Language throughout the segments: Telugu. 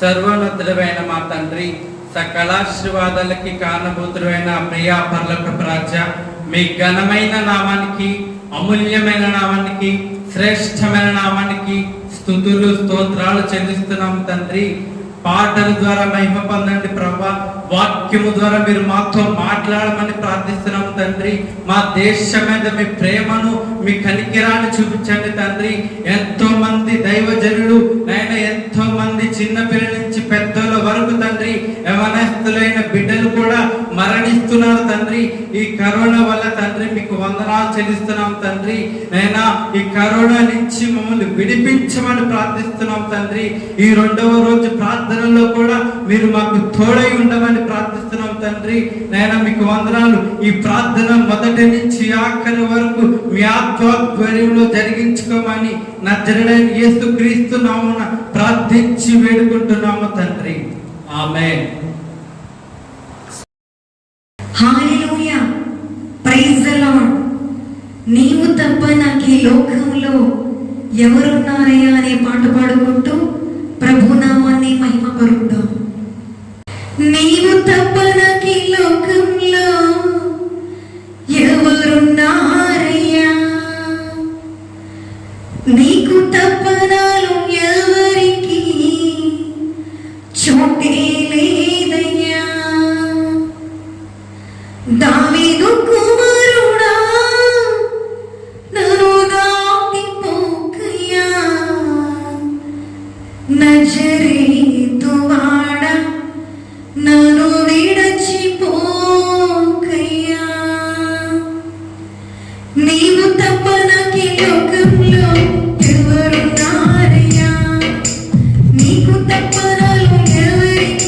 సర్వోన్నతుడైన మా తండ్రి, సకలాశీర్వాదాలకి కారణభూతుడైన ప్రియ పరలోకపు రాజా, మీ ఘనమైన నామానికి, అమూల్యమైన నామానికి, శ్రేష్టమైన నామానికి స్తుతులు స్తోత్రాలు చెల్లిస్తున్నాం తండ్రి. పాటల ద్వారా మహిమ పొందండి ప్రభా. వాక్యము ద్వారా మీరు మాతో మాట్లాడమని ప్రార్థిస్తున్నాం తండ్రి. మా దేశం మీద మీ ప్రేమను, మీ కనికిరాన్ని చూపించండి తండ్రి. ఎంతో మంది దైవజనులు నాయన, ఎంతో మంది చిన్నపిల్లల నుంచి పెద్దల వరకు తండ్రి, యవనస్తులైన బిడ్డలు కూడా మరణిస్తున్నారు తండ్రి. ఈ కరోనా వల్ల తండ్రి మీకు వందనాలు చెల్లిస్తున్నాం తండ్రి. నైనా ఈ కరోనా నుంచి మమ్మల్ని విడిపించమని ప్రార్థిస్తున్నాం తండ్రి. ఈ 2వ రోజు ప్రార్థనలో కూడా మీరు మాకు తోడై ఉండమని ప్రార్థిస్తున్నాం తండ్రి. నైనా మీకు వందనాలు. ఈ ప్రార్థన మొదటి నుంచి ఆఖరి వరకు మీ ఆత్మధ్వర్యంలో జరిగించుకోమని నజరేయుడైన యేసుక్రీస్తు నామమున ప్రార్థించి వేడుకుంటున్నాము తండ్రి. ఆమేన్. హల్లెలూయా, ప్రైజ్ ది లార్డ్. నీవు తప్ప నాకు ఈ లోకంలో ఎవరున్నారయ్యా అనే పాట పాడుకుంటూ ప్రభు నామాన్ని మహిమపరుద్దాం. నీవు తప్ప నాకు ఈ లోకంలో ఎవరున్నారయ్యా, నీకు తప్ప నాలో ఎవరికి చోటే లేదయ్యా. దావీదు కుమారుడా నన్ను దాటిపోకయ్యా, నజరేతు వాడా నన్ను విడచిపోకయ్యా. నీవు తప్ప నాకు ఈ లోకంలో ఎవరున్నారయ్యా, నీకు తప్ప నాలో ఎవరికి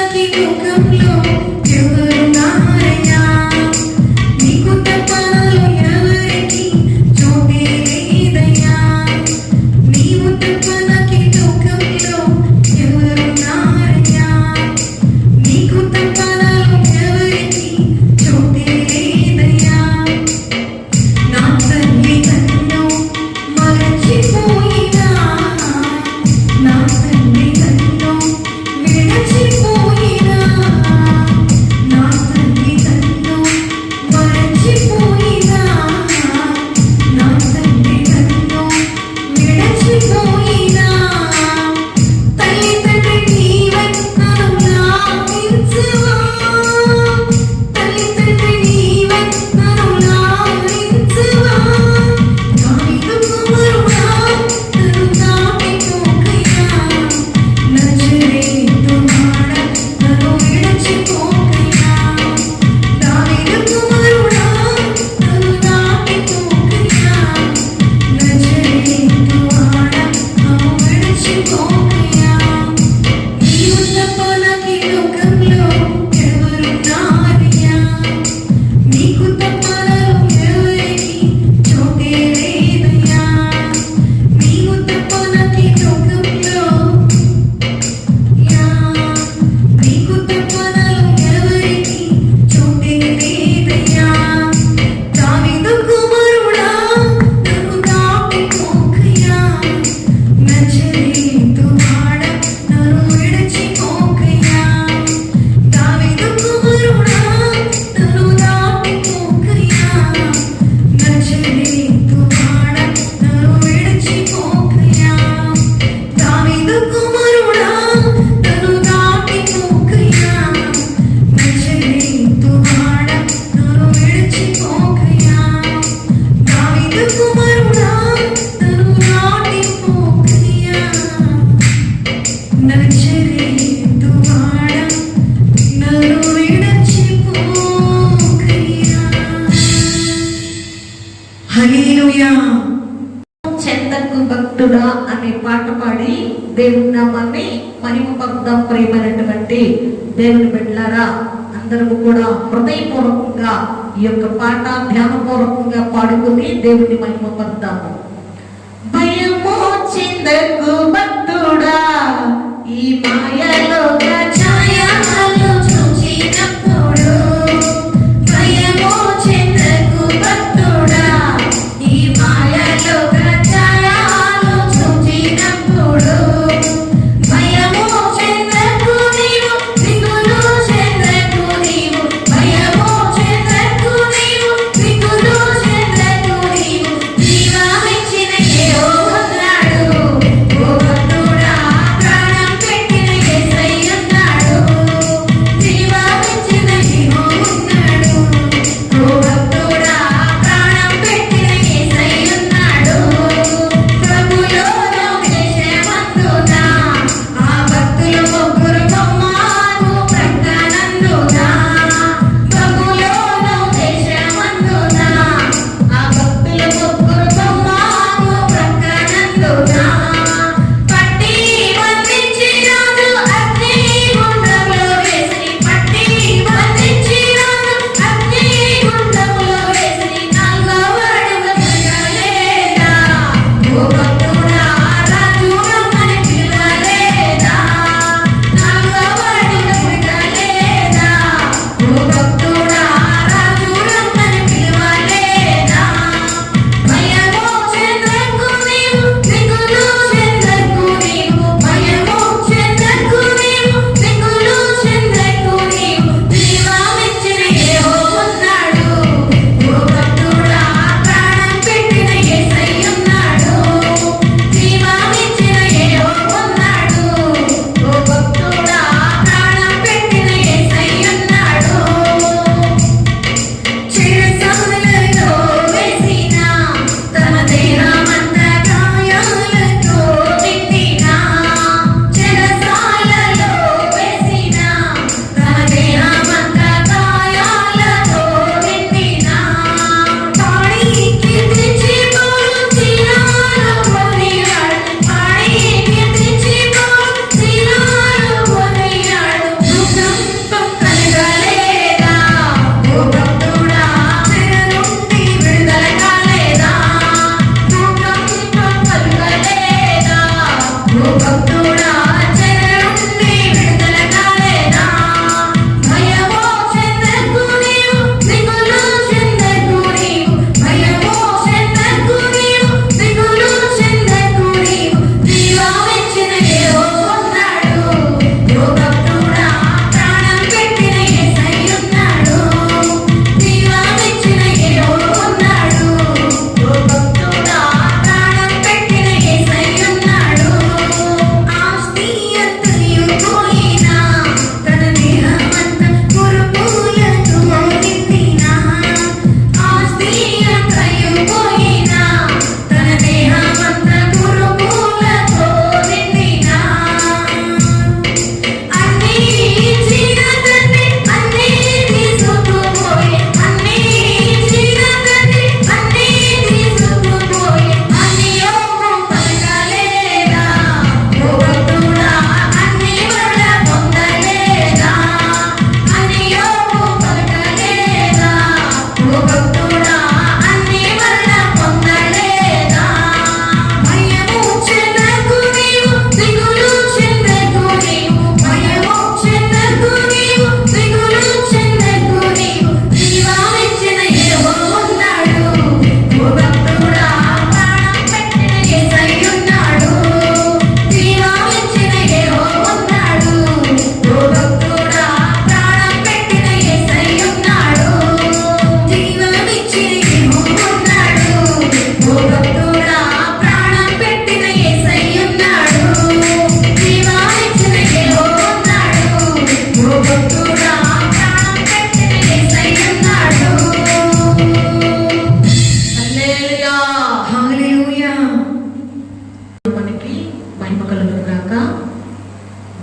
మనకి లోకంలో ఎవరున్నారయ్యా? నీకు తప్ప నాలో ఎవరికి చోటే లేదయ్యా. నీవు తప్ప నాకి లోకంలో ఎవరున్నారయ్యా? నీకు తప్ప నాలో ఎవరికి చోటే లేదయ్యా. నా తల్లి నన్ను మరచిపోయినా, నా తల్లి నన్ను విడచిపోయినా, నా తల్లి నన్ను మరచిపోయినా, నా తల్లి నన్ను విడచిపోయినా, తల్లి తండ్రి నీవై నన్ను లాలించువా, తల్లి తండ్రి నీవై నన్ను లాలించువా. దావీదు కుమారుడా నన్ను దాటిపోకయ్యా, నజరేతు వాడ నన్ను విడచిపోకయ్యా. దావీదు కుమారుడా నన్ను దాటిపోకయ్యా, నజరేతు వాడ నన్ను విడచిపోకయ్యా. నీవు తప్ప నాకీ లోకంలో ఎవరున్నారయ్యా? నీకు తప్ప నాలో ఎవరికి చోటే లేదయ్యా. నీవు తప్ప నాకీ లోకంలో యా, నీకు తప్ప నాలో ఎవరికి చోటే లేదయ్యా. దావీదు కుమారుడా నన్ను దాటిపోకయ్యా, నజరేతు వాడ నన్ను విడచిపోకయ్యా. దావీదు కుమారుడా నన్ను దాటిపోకయ్యా, నజరేతు వాడ నన్ను విడచిపోకయ్యా. దావీదు కుమారుడా నన్ను దాటిపోకయ్యా, నజరేతు వాడ నన్ను విడచిపోకయ్యా. దావీదు కుమారుడా నన్ను దాటిపోకయ్యా, నజరేతు వాడ నన్ను విడచిపోకయ్యా. హల్లెలూయా. చెందకు భక్తుడా అనే పాట పాడి దేవుని నామాన్ని మహిమపరుద్దాం. ప్రియమైనటువంటి దేవుని బిడ్డలారా, అందరము కూడా హృదయపూర్వకంగా ఈ యొక్క పాట ధ్యానపూర్వకంగా పాడుకుని దేవుని మహిమపరుద్దాము. భయమో చెందకు భక్తుడా, ఈ మాయలో ఛాయలు చూచినప్పుడు. భయమో చెందకు భక్తుడా, ఈ మాయలో ఛాయలు చూచినప్పుడు. భయమో చెందకు నీవు, దిగులు చెందకు నీవు. భయమో చెందకు నీవు, దిగులు చెందకు నీవు. జీవమిచ్చిన యెహోవా ఉన్నాడు, ఓ భక్తుడా ప్రాణం పెట్టిన యేసయ్య ఉన్నాడు.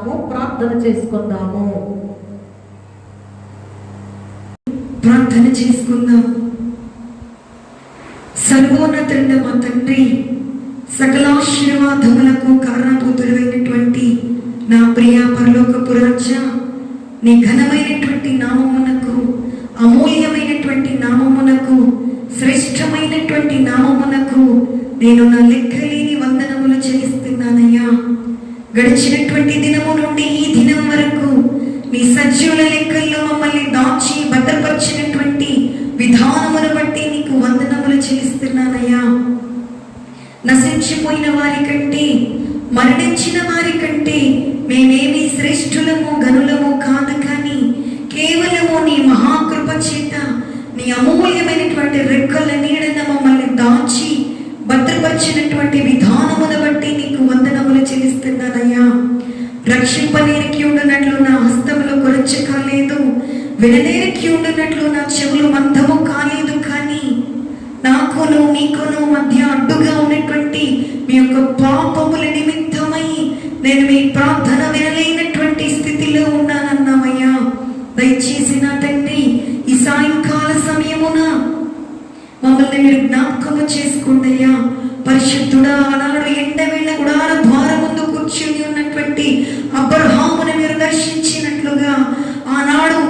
మనము ప్రార్థన చేసుకుందాము. ప్రార్థన చేసుకుందాం. సర్వోన్నతుడైన మా తండ్రి, సకలాశీర్వాదములకు కారణభూతుడైనటువంటి నా ప్రియ పరలోకపు రాజా, నీ ఘనమైనటువంటి నామమునకు, అమూల్యమైనటువంటి నామమునకు, శ్రేష్టమైనటువంటి నామమునకు నేను నా లెక్కలేని వందనములు చెల్లిస్తున్నానయ్యా. గడిచినటువంటి దినము నుండి ఈ దినం వరకు నీ సజీవుల లెక్కల్లో మమ్మల్ని దాచి భద్రపరిచినటువంటి విధానమును బట్టి నీకు వందనములు చెల్లిస్తున్నానయ్యా. నశించిపోయిన వారి కంటే, మరణించిన వారి కంటే మేమేమి శ్రేష్ఠులము గనులము కాదు, కానీ కేవలము నీ మహాకృప చేత, నీ అమూల్యమైనటువంటి రెక్కల నీడన మమ్మల్ని దాచి భద్రపరిచినటువంటి విధానమును బట్టి నీకు వందనములు చెల్లిస్తున్నానయ్యా. రక్షింపనేరికి ఉండునట్లు నా హస్తములు కొరచ కాలేదు, విననేరికి ఉండునట్లు నా చెవులు మందము కాలేదు, కానీ నాకును నీకును మధ్య అడ్డుగా ఉన్నటువంటి మీ యొక్క పాపముల నిమిత్తమై నేను మీ ప్రార్థన వినలేనటువంటి స్థితిలో ఉన్నానన్నామయ్యా. దయచేసి నా తండ్రి, ఈ సాయంకాల సమయమున మమ్మల్ని మీరు జ్ఞాపకము చేసుకోండియ్యా. పరిశుద్ధుడా, ఆనాడు ఎండవేళ గుడార ద్వారం ముందు కూర్చుని ఉన్నటువంటి అబ్రహామును మీరు దర్శించినట్లుగా, ఆనాడు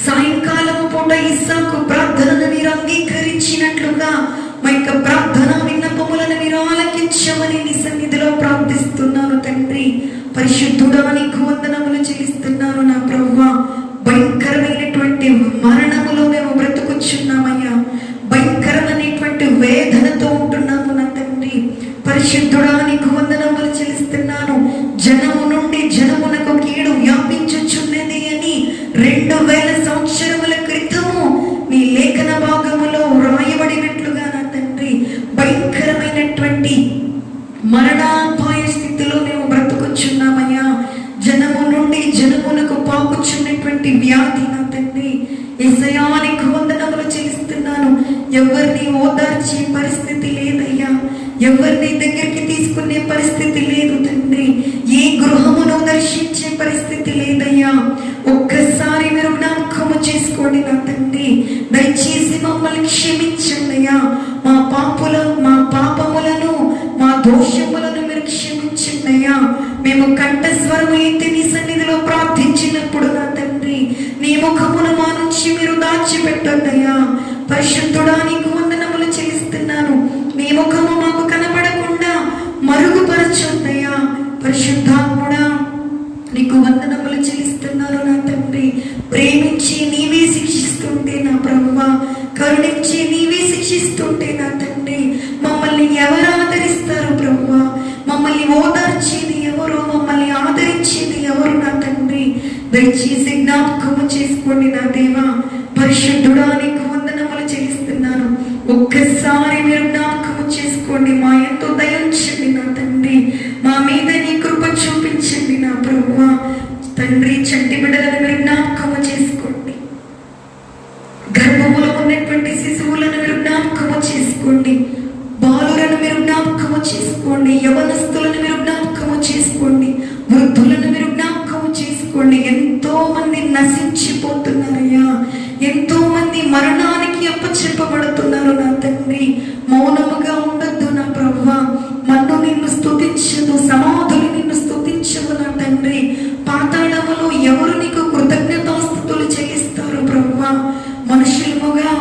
సాయంకాలము పూట ఇస్సాకు ప్రార్థనను మీరు అంగీకరించినట్లుగా మా యొక్క ప్రార్థన విన్నపములను మీరు ఆలకించమని నీ సన్నిధిలో ప్రార్థిస్తున్నాను తండ్రి. పరిశుద్ధుడా, నీకు వందనములు చెల్లిస్తున్నాను నా ప్రభువా. భయంకరమైనటువంటి మరణములో మేము బ్రతుకుచున్నామయ్యా. భయంకరమైనటువంటి వేదనతో ఉంటున్నాము నా తండ్రి. పరిశుద్ధుడా, నీకు వందనములు చెల్లిస్తున్నాను. జనము నుండి జనమునకు కీడు వ్యాపించుచున్నది అని 2000 సంవత్సరముల క్రితము నీ లేఖన భాగములో వ్రాయబడినట్లుగా నా తండ్రి, భయంకరమైనటువంటి మరణాపాయ స్థితిలో మేము బ్రతుకుచున్నామయ్యా. జనము నుండి జనమునకు పాకుచున్నటువంటి వ్యాధి నా తండ్రి, యేసయ్యా నీకు వందనములు చెల్లిస్తున్నాను. ఎవరిని ఓదార్చే పరిస్థితి లేదయ్యా, ఎవరిని దగ్గరికి తీసుకునే పరిస్థితి లేదు తండ్రి, ఏ గృహమును దర్శించే పరిస్థితి లేదయ్యా. ఒక్కసారి మీరు జ్ఞాపకము చేసుకోండి నా తండ్రి. దయచేసి మమ్మల్ని క్షమించండి అయ్యా. మా పాపములను, మా దోషములను మీరు క్షమించండి అయ్యా. మేము కంఠస్వరము ఎత్తి నీ సన్నిధిలో ప్రార్థించినప్పుడు నా తండ్రి, నీ ముఖమును మా నుంచి మీరు దాచిపెట్టండి అయ్యా. పరిశుద్ధుడా, నీకు వందనములు చెల్లిస్తున్నాను. నీ ముఖము మాకు కనబడకుండా మరుగుపరచుందయ్యా. పరిశుద్ధాత్ముడా, నీకు వందనములు చెల్లిస్తున్నాను నా తండ్రి. ప్రేమించి నీవే శిక్షిస్తుంటే నా ప్రభువా, కరుణించి నీవే శిక్షిస్తుంటే నా తండ్రి, మమ్మల్ని ఎవరు ఆదరిస్తారు ప్రభువా? మమ్మల్ని ఓదార్చేది ఎవరు? మమ్మల్ని ఆదరించేది ఎవరు నా తండ్రి? దయచేసి జ్ఞాపకము చేసుకోండి నా దేవా. పరిశుద్ధుడా, నీకు వందనములు చెల్లిస్తున్నాను. ఒక్కసారి మీరు జ్ఞాపకము చేసుకోండి. మా ఎంతో దయించండి నా తండ్రి. మా మీద నీ కృప చూపించండి నా ప్రభువా. తండ్రి, చంటి బిడ్డలను మీరు జ్ఞాపకము చేసుకోండి. గర్భములో ఉన్నటువంటి శిశువులను మీరు జ్ఞాపకము చేసుకోండి. బాలులను మీరు జ్ఞాపకము చేసుకోండి. యవనస్తులను మీరు జ్ఞాపకము చేసుకోండి. వృద్ధులను మీరు జ్ఞాపకము చేసుకోండి. ఎంతో మంది నశించిపోతున్నారయ్యా. ఎంతో మంది మరణానికి అప్పచెప్పబడుతున్నారు నా తండ్రి. మౌనముగా ఉండొద్దు నా ప్రభువా. మన్ను నిన్ను స్తుతించదు, సమాధులు నిన్ను స్తుతించవు నా తండ్రి. పాతాళములో ఎవరు నీకు కృతజ్ఞతాస్తుతులు చెల్లిస్తారు ప్రభువా? మనుషులముగా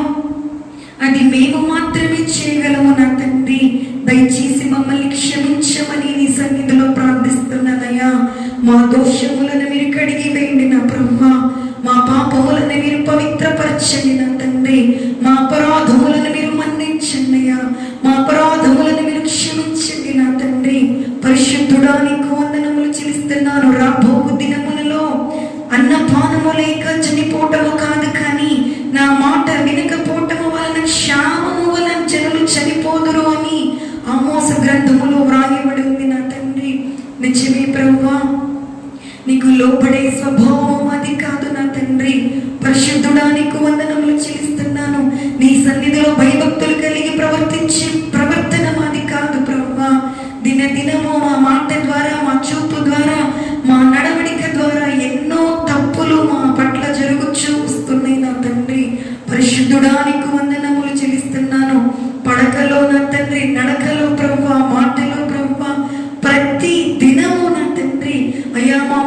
అది మేము మాత్రమే చేయగలము నా తండ్రి. దయచేసి మమ్మల్ని క్షమించమని నీ సన్నిధిలో ప్రార్థిస్తున్నానయ్యా. మా దోషములను మీరు కడిగి వేయండి నా ప్రభువా. మా పాపములను మీరు పవిత్రపరచండి నా తండ్రి. మా అపరాధములను మీరు మన్నించండి అయ్యా. మా అపరాధములను మీరు క్షమించండి నా తండ్రి. పరిశుద్ధుడా, నీకు వందనములు చెల్లిస్తున్నాను. రాబోవు దినములలో అన్నపానము లేక చనిపోవటము కాదు, కానీ నా మాట వినకపోవటము వలన క్షామము వలన జనులు చనిపోదురు అని ఆమోస గ్రంథములో వ్రాయబడి ఉంది నా తండ్రి. నిజమే ప్రభువా, నీకు లోబడే స్వభావం అది కాదు నా తండ్రి. పరిశుద్ధుడా, నీకు వందనములు చెల్లిస్తున్నాను. నీ సన్నిధిలో భయభక్తులు కలిగి ప్రవర్తించే ప్రవర్తన మాది కాదు ప్రభువా. దినదినము మా మాట ద్వారా, మా చూపు ద్వారా,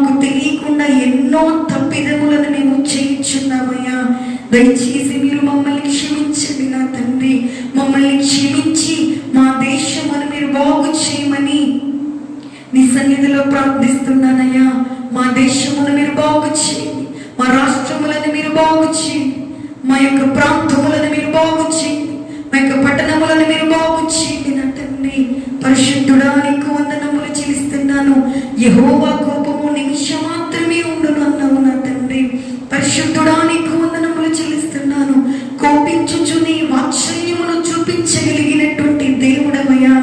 మాకు తెలియకుండా ఎన్నో తప్పిదములను మేము చేయించున్నామయ్యా. దయచేసి మీరు మమ్మల్ని క్షమించండి నా తండ్రి. మమ్మల్ని క్షమించి మా దేశమును మీరు బాగు చేయమని నీ సన్నిధిలో ప్రార్థిస్తున్నానయ్యా. మా దేశమును మీరు బాగు చేయండి, మా రాష్ట్రములను మీరు బాగు చేయండి, మా యొక్క ప్రాంతములను మీరు బాగు చేయండి, మా యొక్క పట్టణములను మీరు బాగు చేయండి నా తండ్రి. పరిశుద్ధుడా నీకు వందనములు చెల్లిస్తున్నాను. యెహోవా కోపము నిమిషం మాత్రమే ఉండును అన్నావు నా తండ్రి. పరిశుద్ధుడా నీకు వందనములు చెల్లిస్తున్నాను. కోపించుచు నీ వాత్సల్యమును చూపించగలిగినటువంటి దేవుడవయ్యా.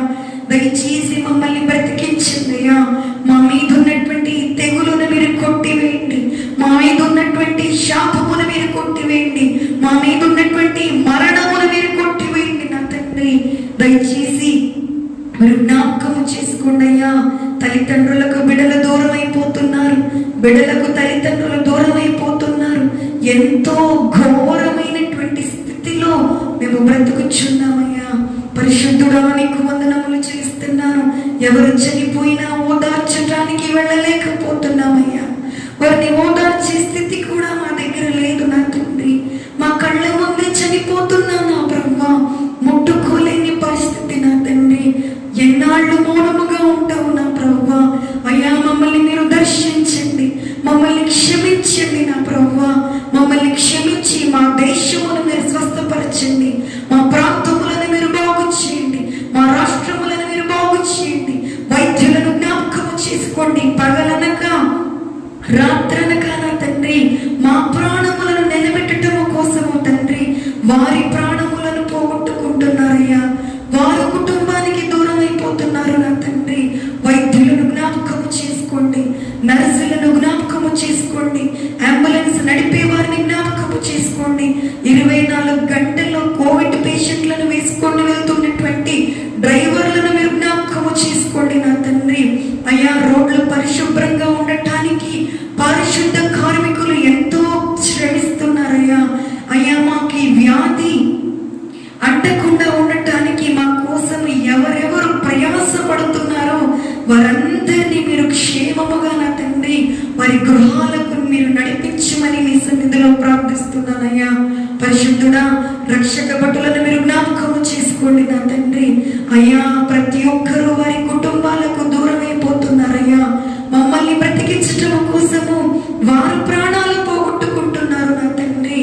దయచేసి మమ్మల్ని బ్రతికించండియా. మా మీద ఉన్నటువంటి తెగులను మీరు కొట్టివేయండి, మా మీద ఉన్నటువంటి శాపమును మీరు కొట్టివేయండి, మా మీద ఉన్నటువంటి మరణమును మీరు కొట్టివేయండి నా తండ్రి. దయచేసి మీరు జ్ఞాపకము చేసుకోండి అయ్యా. తల్లిదండ్రులకు బిడ్డలు దూరం అయిపోతున్నారు, బిడ్డలకు తల్లిదండ్రులు దూరం అయిపోతున్నారు. ఎంతో ఘోరమైనటువంటి స్థితిలో మేము బ్రతుకుచున్నామయ్యా. పరిశుద్ధుడా నీకు వందనములు చేస్తున్నాను. ఎవరు చనిపోయినా ఓదార్చడానికి వెళ్ళలేకపోతున్నామయ్యా. వారిని ఓదార్చే స్థితి కూడా మా దగ్గర లేదు నా తండ్రి. మా కళ్ళ ముందే చనిపోతున్నా నా ప్రభువా. ముట్టుకోలేని పరిస్థితి నా తండ్రి. ఎన్నాళ్ళు మౌనముగా ఉంటావు నా ప్రభువా. అయ్యా మమ్మల్ని మీరు దర్శించండి, మమ్మల్ని క్షమించండి నా ప్రభువా. మమ్మల్ని క్షమించి మా దేశమును మీరు స్వస్థపరచండి, మా ప్రాంతములను మీరు బాగు చేయండి, మా రాష్ట్రములను మీరు బాగు చేయండి. వైద్యులను జ్ఞాపకము చేసుకోండి. పగలనక రాత్రనక నా తండ్రి మా ప్రాణములను నిలబెట్టడం కోసము తండ్రి వారి ప్రాణములను పోగొట్టుకుంటున్నారయ్యా. వారు కుటుంబానికి దూరం అయిపోతున్నారు నా తండ్రి. వైద్యులను జ్ఞాపకము చేసుకోండి, నర్సులను జ్ఞాపకము చేసుకోండి, అంబులెన్స్ నడిపే వారిని జ్ఞాపకము చేసుకోండి. 24 గంటల్లో కోవిడ్ పేషెంట్లను వేసుకొని వెళ్తున్నటువంటి డ్రైవర్లను మీరు జ్ఞాపకము చేసుకోండి నా తండ్రి. అయ్యా రోడ్లు పరిశుభ్రంగా ఉండటానికి పారిశుద్ధ కార్మికులు ఎంతో శ్రమిస్తున్నారయ్యా. అయ్యా మాకు ఈ వ్యాధి అంటకుండా ఉండటానికి మా కోసం ఎవరెవరు ప్రయాసపడుతున్నారో వారందరినీ మీరు క్షేమముగా నా తండ్రి వారి గృహాలకు మీరు నడిపించమని మీ సన్నిధిలో ప్రార్థిస్తున్నానయ్యా. పరిశుద్ధుడా రక్షక భటులను మీరు జ్ఞాపకము చేసుకోండి నా తండ్రి. అయ్యా ప్రతి ఒక్కరూ వారి కుటుంబాలకు దూరం అయిపోతున్నారయ్యా. మమ్మల్ని బ్రతికించటం కోసము వారు ప్రాణాలు పోగొట్టుకుంటున్నారు నా తండ్రి.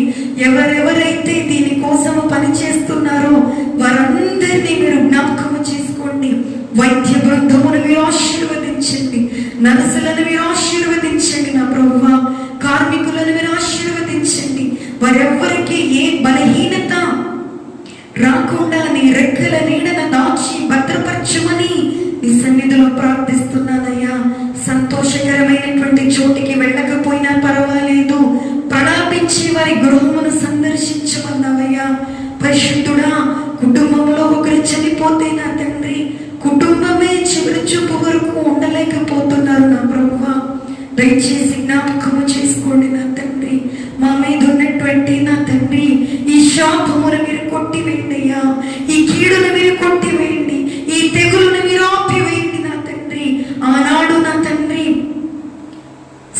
ఎవరెవరైతే దీని కోసము పనిచేస్తున్నారో వారందరినీ మీరు జ్ఞాపకము చేసుకోండి. వైద్య బృందమును మీరు ఆశీర్వదించండి, నర్సులను మీరు ఆశీర్వదించండి నా ప్రభువా. కార్మికులను మీరు ఆశీర్వదించండి. వారెవ్వరికి ఏ బలహీనత రాకుండా నీ రెక్కల నీడన దాచి భద్రపరచమని నీ సన్నిధిలో ప్రార్థిస్తున్నానయ్యా. సంతోషకరమైనటువంటి చోటికి వెళ్ళకపోయినా పర్వాలేదు, ప్రణాపించి వారి గృహమును సందర్శించమన్నావయ్యా. పరిశుద్ధుడా కుటుంబంలో ఒకరు చనిపోతే నా తండ్రి కుటుంబమే చివరి చూపు వరకు ఉండలేకపోతున్నారు నా ప్రభువా. దయచేసి జ్ఞాపకము చేసుకోండి నా తండ్రి. మా మీద ఉన్నటువంటి నా తండ్రి ఈ శాపమును మీరు కొట్టివేయండి అయ్యా. ఈ కీడును మీరు కొట్టివేయండి, ఈ తెగులును మీరు ఆపివేయండి నా తండ్రి. ఆనాడు నా తండ్రి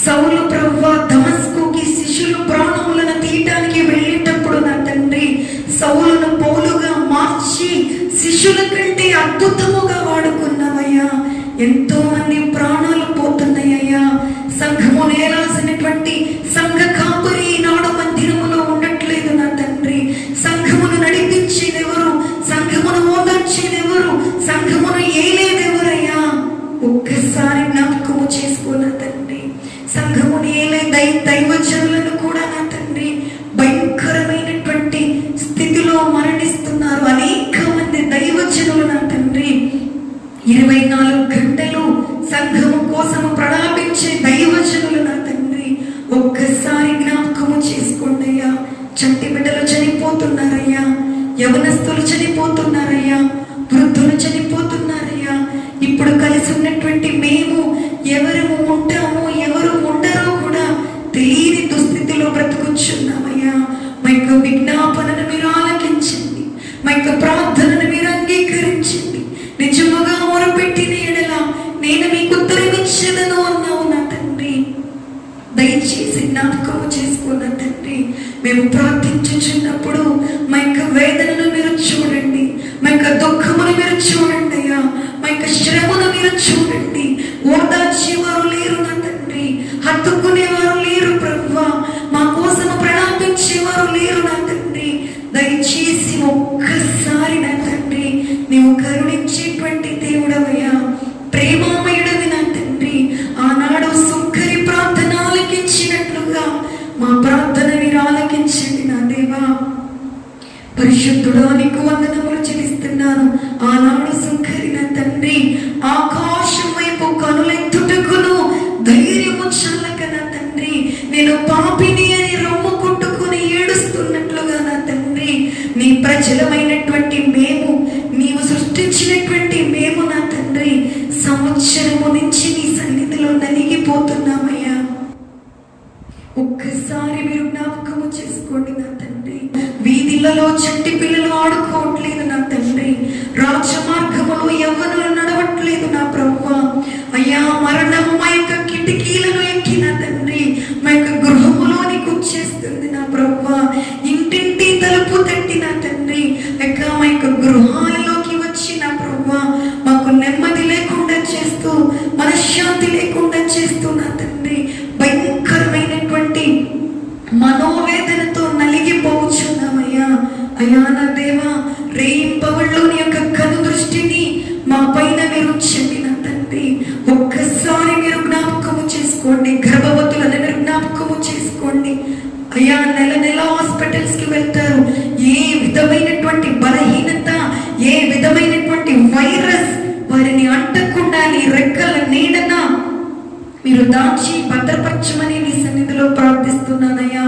సౌలు ప్రభువా దమస్కుకి శిష్యులు ప్రాణములను తీయటానికి వెళ్ళేటప్పుడు నా తండ్రి సౌలును పౌలుగా మార్చి శిష్యుల కంటే అద్భుతముగా వాడుకున్నావయ్యా. ఎంతో మంది ప్రాణాలు పోతున్నాయ్యా. సంఘము నేరాల్సినటువంటి సంఘ కాపురి ఈనాడు మందిరములో ఉండట్లేదు నా తండ్రి. సంఘమును నడిపించేదెవరు, సంఘమును ఓదార్చేదెవరు, సంఘమును ఏలేదెవరయ్యా. ఒక్కసారి జ్ఞాపకము చేసుకున్న తండ్రి సంఘమును ఏలే దైవజనులను కూడా నా తండ్రి భయంకరమైనటువంటి స్థితిలో మరణిస్తున్నారు అనేక మంది దైవజనులు నా తండ్రి. 24 గంటలు సంఘము కోసము ప్రణాళించే దైవజనులు నా తండ్రి. ఒక్కసారి జ్ఞాపకము చేసుకోండి అయ్యా. చంటి బిడ్డలు చనిపోతున్నారయ్యా, యవనస్తులు చనిపోతున్నారయ్యా, వృద్ధులు చనిపోతున్నారయ్యా. ఇప్పుడు కలిసి ఉన్నటువంటి మేము ఎవరు ఉంటామో ఎవరు ఉండరో కూడా తెలియని దుస్థితిలో బ్రతుకుచున్నామయ్యా. మా యొక్క విజ్ఞాపనను మీరు ఆలకించండి, మా యొక్క ప్రార్థనను మీరు అంగీకరించండి. నిజముగా మొరపెట్టిన ఎడల నేను మీకు ఉత్తరమిచ్చేదను అన్నావు నా తండ్రి. జ్ఞాపకము చేసుకున్న తండ్రి, మేము ప్రార్థించుచున్నప్పుడు మా యొక్క వేదనను మీరు చూడండి, మా యొక్క దుఃఖమును మీరు చూడండి అయ్యా, మా యొక్క శ్రమను మీరు చూడండి. ఓదార్చేవారు లేరు నా తండ్రి, హత్తుకునేవారు లేరు ప్రభువా, మా కోసము ప్రణాళించేవారు లేరు నా తండ్రి. దయచేసి ఒక్కసారి నా తండ్రి నీవు కరుణించేటువంటి దేవుడవయ్యా, ప్రేమామయుడవి నా తండ్రి. ఆనాడు సుంకరి ప్రార్థన ఆలకించినట్లుగా మా ప్రార్థన మీరు ఆలకించండి నా దేవా. పరిశుద్ధుడా నీకు వందనములు చెల్లిస్తున్నాను. ఆనాడు సుంకరి నా తండ్రి ఆకాశం వైపు కనులెత్తుటకును ధైర్యము చాలక నా తండ్రి, నేను పాపిని అని రొమ్ము కొట్టుకుని ఏడుస్తున్నట్లుగా నా తండ్రి, నీ ప్రజలమైనటువంటి మేము, నీవు సృష్టించినటువంటి మేము నా తండ్రి సంవత్సరము నుంచి నీ సన్నిధిలో నలిగిపోతున్నామయ్యా. ఒక్కసారి మీరు జ్ఞాపకము చేసుకోండి నా తండ్రి. వీధులలో చంటి పిల్లలు ఆడుకోవట్లేదు నా తండ్రి, రాజమార్గములో యవ్వనులు నడవట్లేదు నా ప్రభువా. అయ్యా, మరణం మా యొక్క కిటికీలను ఎక్కి నా తండ్రి మా యొక్క గృహములోనికి వచ్చేస్తుంది నా ప్రభువా. ఇంటింటి తలుపు తట్టి నా తండ్రి మా యొక్క గృహాలలోకి వచ్చి నా ప్రభువా మాకు నెమ్మది లేకుండా చేస్తూ, మనశ్శాంతి లేకుండా చేస్తూ నా తండ్రి భయంకరమైనటువంటి మనోవేదనతో నలిగిపోవచ్చున్నామయ్యా. అయ్యా నా దేవా, రేయింపవళ్ళు నీ యొక్క కను దృష్టిని మా పైన మీరు ఉంచండి నా తండ్రి. ఒక్కసారి మీరు జ్ఞాపకము చేసుకోండి, గర్భవతులను మీరు జ్ఞాపకము చేసుకోండి అయ్యా. నెల నెల హాస్పిటల్స్ కి వెళ్తారు, ఏ విధమైనటువంటి బలహీనత, ఏ విధమైనటువంటి వైరస్ వారిని అంటకుండా నీ రెక్కల నీడన మీరు దాచి భద్రపరచమని నీ సన్నిధిలో ప్రార్థిస్తున్నానయ్యా.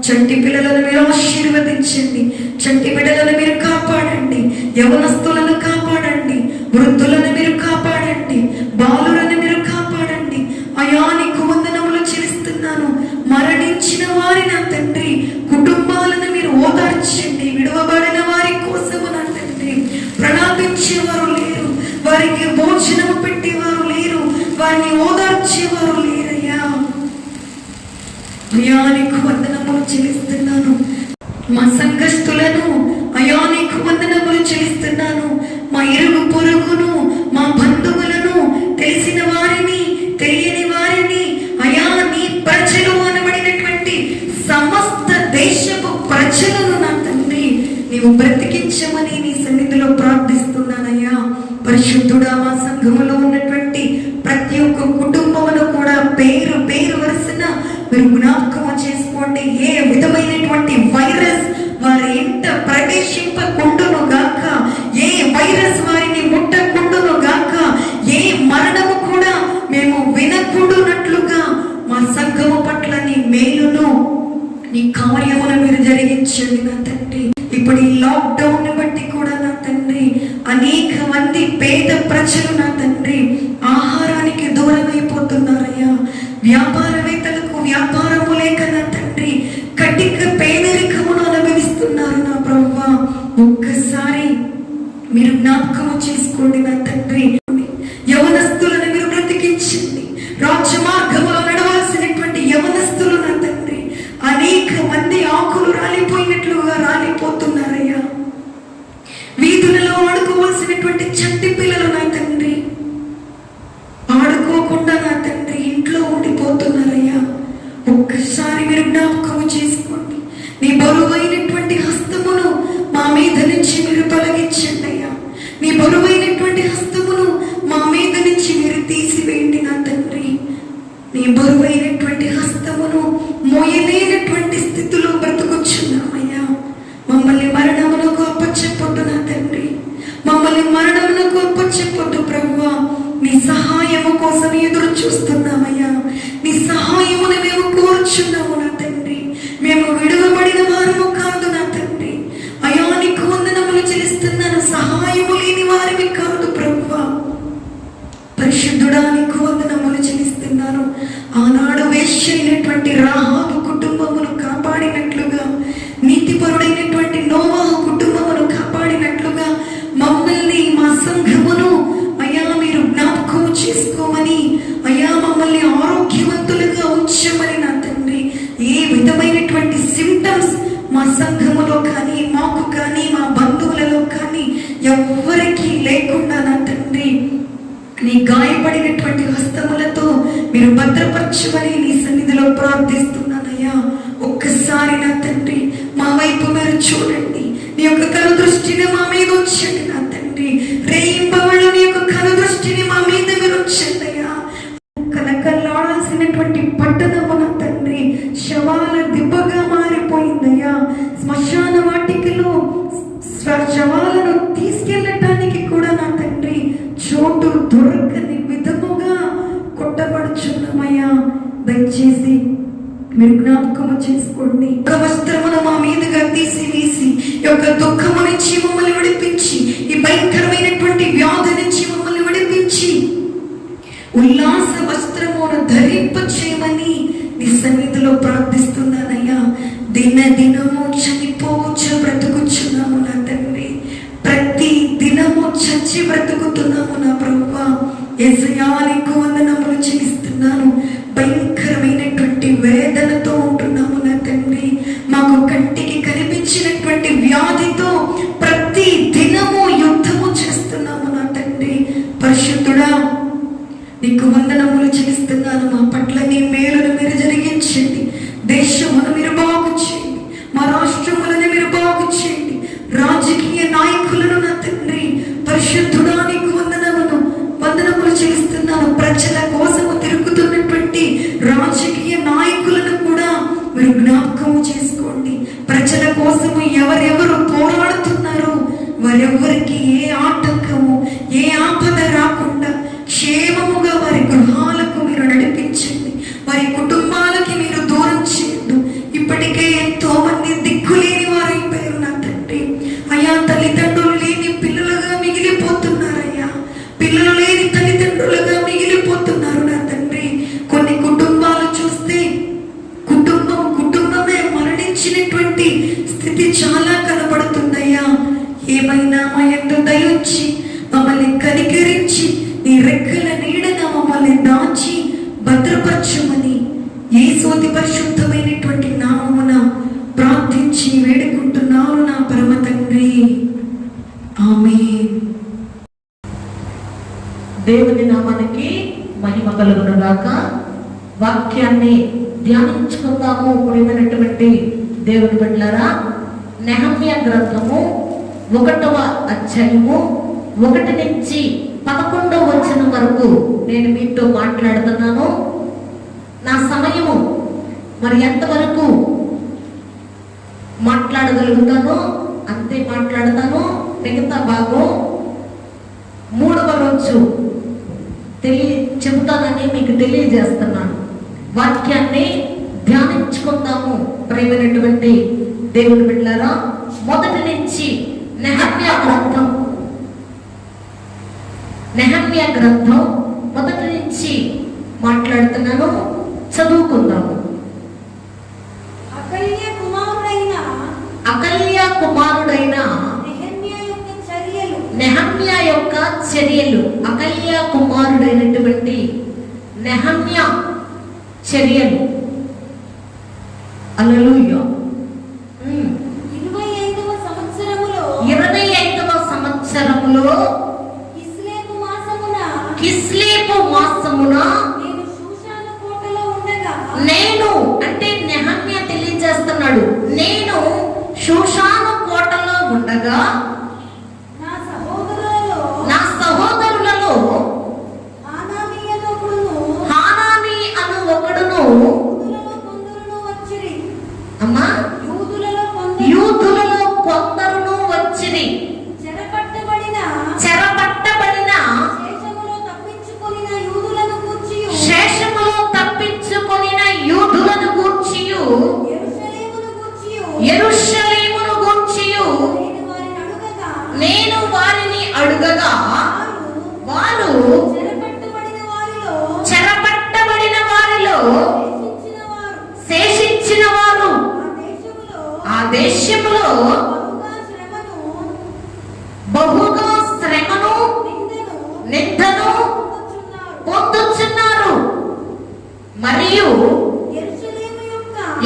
చంటి పిల్లలను మీరు ఆశీర్వదించండి, చంటి బిడ్డలను మీరు కాపాడండి, యవనస్తులను కాపాడండి, వృద్ధులను మీరు కాపాడండి, బాలులను మీరు కాపాడండి అయ్యా. నీకు వందనములు చెల్లిస్తున్నాను. మరణించిన వారి నా తండ్రి కుటుంబాలను మీరు ఓదార్చండి, విడవబడిన వారి కోసము నా తండ్రి ప్రణాళించేవారు లేరు, వారికి భోజనము పెట్టేవారు లేరు, వారిని ఓదార్చేవారు లేరయ్యా. అయ్యా నీకు వందనములు చెల్లిస్తున్నాను. మా సంఘస్థులను అయ్యా నీకు వందనములు చెల్లిస్తున్నాను. మా ఇరుగు పొరుగును, మా బంధువులను, తెలిసిన వారిని, తెలియని వారిని అయ్యా నీ ప్రజలు అనబడినటువంటి సమస్త దేశపు ప్రజలను నా తండ్రి నీవు బ్రతికించమని నీ సన్నిధిలో ప్రార్థిస్తున్నానయ్యా. పరిశుద్ధుడా, మా సంఘములో ఉన్నటువంటి ప్రతి ఒక్క కుటుంబమును కూడా పేరు పేరు వరుసన మీరు జ్ఞాపకం చేసుకోండి. ఏ విధమైనటువంటి వైరస్ వారి ఇంట ప్రవేశింపకుండును గాక, ఏ వైరస్ వారిని ముట్టకుండును గాక, ఏ మరణము కూడా మేము వినకుండునట్లుగా మా సంఘము పట్ల నీ మేలును, నీ కార్యమును మీరు జరిగించండి నా తండ్రి. ఇప్పుడు ఈ లాక్డౌన్ ని బట్టి కూడా నా తండ్రి అనేక మంది పేద ప్రజలు నా తండ్రి ఆహారానికి దూరమైపోతున్నారయ్యా. వ్యాపారవేత్తలకు వ్యాపారము లేక నా తండ్రి కటిక పేదరికమును అనుభవిస్తున్నారు నా ప్రభువా. ఒక్కసారి మీరు జ్ఞాపకము చేసుకోండి నా తండ్రి. యవనస్తులను మీరు బ్రతికించండి, రాజ్యమార్గములో నడవాల్సినటువంటి యవనస్తులు నా తండ్రి అనేక మంది ఆకులు రాలిపోయినట్లుగా రాలిపోతున్నారయ్యా. వీధులలో ఆడుకోవాల్సినటువంటి చంటి పిల్లలు నా తండ్రి ఆడుకోకుండా నా తండ్రి ఇంట్లో ఉండిపోతున్నారయ్యా. ఒక్కసారి మీరు జ్ఞాపకము చేసుకోండి. నీ బరువైనటువంటి హస్తమును మా మీద నుంచి మీరు తొలగించండి అయ్యా. నీ బరువైనటువంటి హస్తమును మా మీద నుంచి మీరు తీసివేయండి నా తండ్రి. నీ బరువైనటువంటి హస్తమును మోయలేనటువంటి స్థితిలో బ్రతుకుచున్నామయ్యా. మమ్మల్ని మరణమునకు అప్పచెప్పొద్దు నా తండ్రి, మమ్మల్ని మరణమునకు అప్పచెప్పొద్దు ప్రభువా. నీ సహాయము కోసం ఎదురు చూస్తున్నామయ్యా. నీ సహాయమును మేము కోరుచున్నాము నా తండ్రి. మేము విడువబడిన వారము కాదు నా తండ్రి. అయ్యా నీకు వందనములు చెల్లిస్తున్నాను. సహాయము లేని వారిని కాదు ప్రభువా. పరిశుద్ధుడా నీకు వందనములు చెల్లిస్తున్నాను. ఆనాడు వేశ్య అయినటువంటి రాహాబు కుటుంబమును కాపాడినట్లుగా, నీతిపరుడైనటువంటి నోవాహు కుటుంబమును కాపాడినట్లుగా మమ్మల్ని, మా సంఘమును అయ్యా మీరు జ్ఞాపకం చేసుకోమని, అయ్యా మమ్మల్ని ఆరోగ్యవంతులుగా ఉంచమని నా తండ్రి సిమ్టమ్స్ మా సంఘములో కానీ, మాకు కానీ, మా బంధువులలో కానీ ఎవ్వరికీ లేకుండా నా తండ్రి నీ గాయపడినటువంటి హస్తములతో మీరు భద్రపరచమని నీ సన్నిధిలో ప్రార్థిస్తున్నానయ్యా. ఒక్కసారి నా తండ్రి మా వైపు మీరు చూడండి. నీ యొక్క కను దృష్టిని మా మీద ఉంచండి నా తండ్రి. రేయింబవళ్ళు నీ యొక్క కను దృష్టిని మా మీద మీరు ఉంచండి అయ్యా. కలకల్లాడాల్సినటువంటి పట్టణము నా తండ్రి శవాల దిబ్బగా మారిపోయిందయ్యా. శ్మశాన వాటికలో శవాలను తీసుకెళ్ళటానికి కూడా నా తండ్రి చోటు దొరకని విధముగా కొట్టబడుచున్నామయ్యా. దయచేసి మీరు జ్ఞాపకము చేసుకోండి. ఒక వస్త్రమును మా మీదుగా తీసివేసి యొక్క దుఃఖము నుంచి మమ్మల్ని విడిపించి, ఈ భయంకరమైనటువంటి వ్యాధి నుంచి మమ్మల్ని విడిపించి ఉల్లాస వస్త్రమును ధరింప చేయమని నీ సన్నిధిలో ప్రార్థిస్తున్నానయ్యా. దినదినము చనిపోవచ్చు బ్రతుకుచున్నాము నా తండ్రి. ప్రతి దినము చచ్చి బ్రతుకుతున్నాము నా ప్రభువా. యేసయ్యా నీకు వందనములు చెల్లిస్తున్నాను. భయంకరమైనటువంటి వేదనతో ఉంటున్నాము నా తండ్రి. మాకు కంటికి కనిపించినటువంటి వ్యాధితో ప్రతి దినము యుద్ధము చేస్తున్నాము నా తండ్రి. పరిశుద్ధుడా నీకు వందనములు చెల్లిస్తున్నాను. మా పట్ల నీ మేలును మీరు జరిగించండి. దేశమును మీరు బాగు చేయండి. మా రాష్ట్రములను మీరు బాగు చేయండి. రాజకీయ నాయకులను నా తండ్రి పరిశుద్ధుడా నీకు వందనములు చెల్లిస్తున్నాను. ప్రజల కోసము తిరుగుతున్నటువంటి రాజకీయ నాయకులను కూడా మీరు జ్ఞాపకము చేసుకోండి. ప్రజల కోసము ఎవరెవరు పోరాడుతున్నారో వారెవరికి ఏ ఆటంకము, ఏ ఆపద రాకుండా క్షేమముగా వారి గృహాలకు మీరు నడిపించండి. వారి కుటుంబాలకి మీరు దూరం చేయండి. ఇప్పటికే ఎంతో మంది దిక్కులేని వారైపోయారు నా తండ్రి. అయ్యా తల్లిదండ్రులు లేని పిల్లలుగా మిగిలిపోతున్నారయ్యా. పిల్లలు లేని తల్లిదండ్రులుగా మిగిలిపోతున్నారు నా తండ్రి. కొన్ని కుటుంబాలు చూస్తే కుటుంబమే మరణించినటువంటి స్థితి చాలా కనబడుతుందయ్యా. ఏమైనా మా యందు దయొచ్చి మమ్మల్ని కనికరించి నీ రెక్కల నీడగా మమ్మల్ని దాచి భద్రపరచమని యేసు పరిశుద్ధమైనటువంటి నామమున ప్రార్థించి వేడుకుంటున్నాను నా పరమ తండ్రి. ఆమేన్. దేవుని నామానికి మహిమ కలుగునుగాక. వాక్యాన్ని ధ్యానించుకుందాము. ప్రియమైనటువంటి దేవుని బిడ్డలారా, నెహమ్యా గ్రంథము 1వ అధ్యాయము 1 నుంచి 11వ వచనం వరకు నేను మీతో మాట్లాడుతున్నాను. నా సమయము మరి ఎంతవరకు మాట్లాడగలుగుతానో అంతే మాట్లాడతాను. మిగతా భాగం 3వ రోజు చెబుతానని మీకు తెలియజేస్తున్నాను. వాక్యాన్ని ధ్యానించుకుందాము. ప్రియమైనటువంటి దేవుని బిడ్డలారా, 1 నుంచి నెహమ్యా గ్రంథం 1 నుంచి మాట్లాడుతున్నాను. చదువుకుందాము. అకల్య కుమారుడైన నెహమ్యా యొక్క చర్యలు. అకల్య కుమారుడైనటువంటి నెహమ్యా చర్యలు. హల్లెలూయా. 25వ సంవత్సరములో కిస్లేపు మాసమున నేను, అంటే నెహమ్యా తెలియజేస్తున్నాడు, నేను షూషాను కోటలో ఉండగా నా సహోదరులలో హానానీ అను ఒకడును అమ్మా యూదులలో కొందరును వచ్చిరి. చెరపట్టబడిన శేషములో తప్పించుకొనిన యూదులను గూర్చియు యెరూషలేమును గూర్చియు నేను వారిని అడుగగా వారు చెరపట్టబడిన వారిలో శేషించిన వారు ఆ దేశములో బహుగా శ్రమను నిందను పొందుచున్నారు. మరియు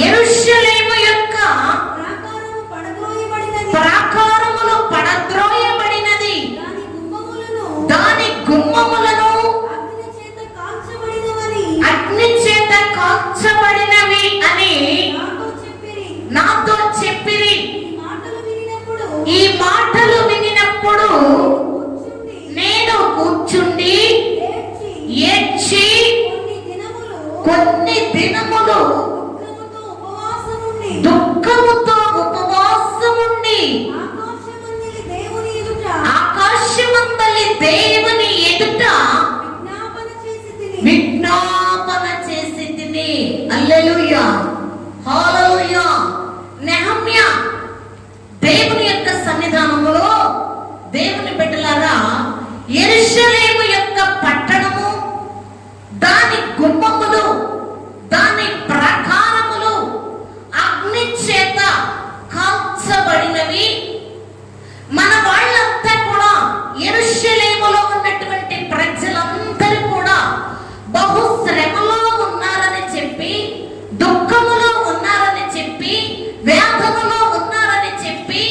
యెరూషలేము యొక్క మాటలు వినినప్పుడు కూర్చుండి నేను కూర్చుండి ఏడ్చి ఏడ్చి కొన్ని దినములు కొన్ని దినములు దుఃఖముతో ఉపవాసముండి దుఃఖముతో ఉపవాసముండి ఆకాశమందలి దేవుని ఎదుట విజ్ఞాపన చేసి తిని. హల్లెలూయా, హల్లెలూయా. నెహమ్యా దేవుని యొక్క సన్నిధానములో, దేవుని బిడ్డలారా, యెరూషలేము యొక్క పట్టణము, దాని గుమ్మములు, దాని ప్రాకారములు అగ్ని చేత కాల్చబడినవి. మన వాళ్ళంతా కూడా, యెరూషలేములో ఉన్నటువంటి ప్రజలందరూ కూడా బహుశ్రమలో ఉన్నారని చెప్పి, దుఃఖములో ఉన్నారని చెప్పి, వేదనలో ఉన్నారని చెప్పి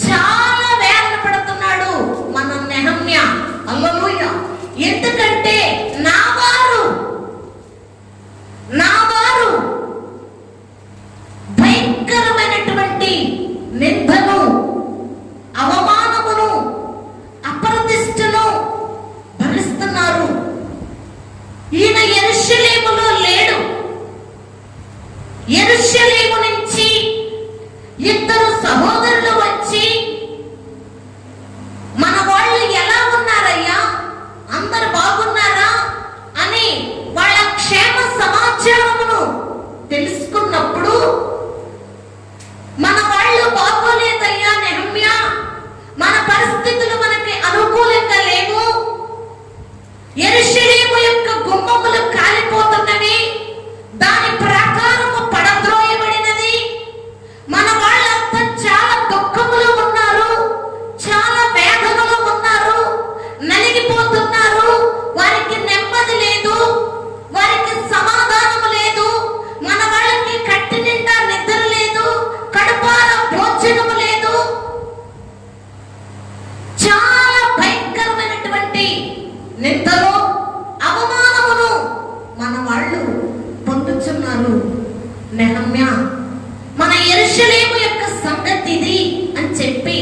చాలా వేదన పడుతున్నాడు మన నెహమ్యా. హల్లెలూయా. ఎందుకంటే నా వారు భయంకరమైనటువంటి నిందను, అవమానమును, అప్రతిష్టను భరిస్తున్నారు. ఈయన యెరూషలేములో లేడు. యెరూషలేము నుంచి ఇద్దరు సహోదరులు వచ్చి, మన వాళ్ళు ఎలా ఉన్నారయ్యా, అందరు బాగున్నారా అని వాళ్ళ క్షేమ సమాచారమును తెలుసుకున్నప్పుడు, మన వాళ్ళు బాగోలేదయ్యా నెహమ్యా, మన పరిస్థితులు మనకి అనుకూలంగా లేవు, యెరూషలేము యొక్క గుమ్మములు కాలిపోతున్నవి, దాని ప్రాకారము పడద్రోయబడినది, మన వాళ్ళంతా చాలా దుఃఖములో ఉన్నారు, చాలా వేదనలో ఉన్నారు, నలిగిపోతున్నారు, వారికి నెమ్మది లేదు, వారికి సమాధానం లేదు, మన వాళ్ళకి కట్టి నిండా నిద్ర లేదు, కడుపార భోజనము లేదు, చాలా భయంకరమైనటువంటి నిందలో, అవమానమును మన వాళ్ళు పొందుతున్నారు. నెహమ్యా, మన యెరూషలేము యొక్క సంగతి ఇది అని చెప్పి